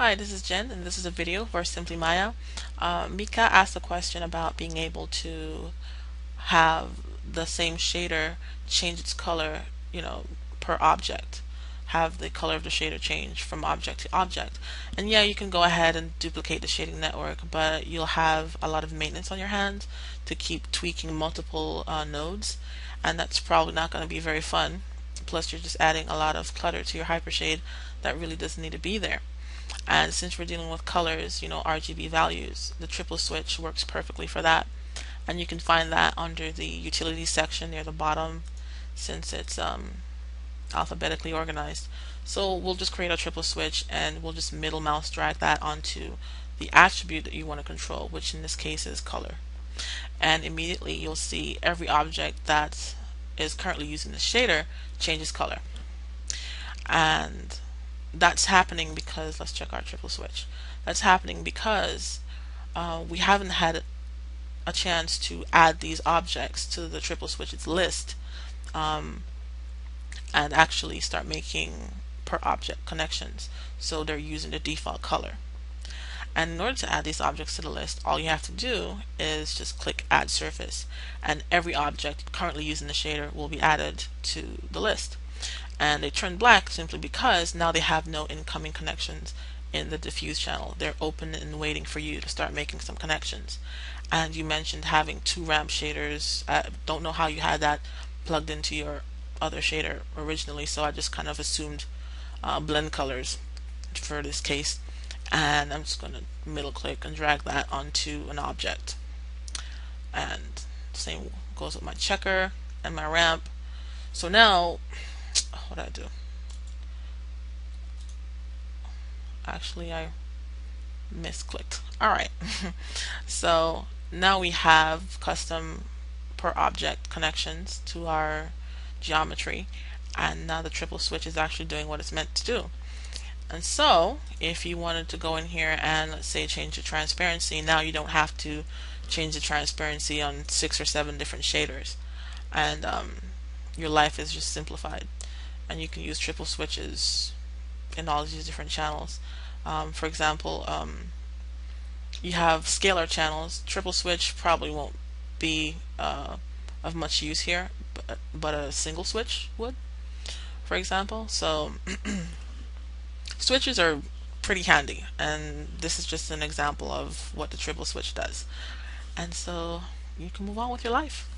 Hi, this is Jen, and this is a video for Simply Maya. Mika asked a question about being able to have the same shader change its color, per object. Have the color of the shader change from object to object. And yeah, you can go ahead and duplicate the shading network, but you'll have a lot of maintenance on your hands to keep tweaking multiple nodes, and that's probably not going to be very fun. Plus, you're just adding a lot of clutter to your hypershade that really doesn't need to be there. And since we're dealing with colors, RGB values, the triple switch works perfectly for that. And you can find that under the utilities section near the bottom, since it's alphabetically organized. So we'll just create a triple switch and we'll just middle mouse drag that onto the attribute that you want to control, which in this case is color. And immediately you'll see every object that is currently using the shader changes color. And that's happening because, let's check our triple switch. That's happening because we haven't had a chance to add these objects to the triple switches list, and actually start making per object connections, so they're using the default color. And in order to add these objects to the list, all you have to do is just click add surface, and every object currently using the shader will be added to the list. And they turn black simply because now they have no incoming connections in the diffuse channel. They're open and waiting for you to start making some connections. And you mentioned having two ramp shaders. I don't know how you had that plugged into your other shader originally, so I just kind of assumed blend colors for this case. And I'm just going to middle click and drag that onto an object. And same goes with my checker and my ramp. So now, what did I do? Actually, I misclicked. Alright. So now we have custom per object connections to our geometry, and now the triple switch is actually doing what it's meant to do. And so if you wanted to go in here and, let's say, change the transparency, now you don't have to change the transparency on 6 or 7 different shaders, and your life is just simplified. And you can use triple switches in all these different channels. For example, you have scalar channels. Triple switch probably won't be of much use here, but a single switch would, for example. So switches are pretty handy, and this is just an example of what the triple switch does. And so you can move on with your life.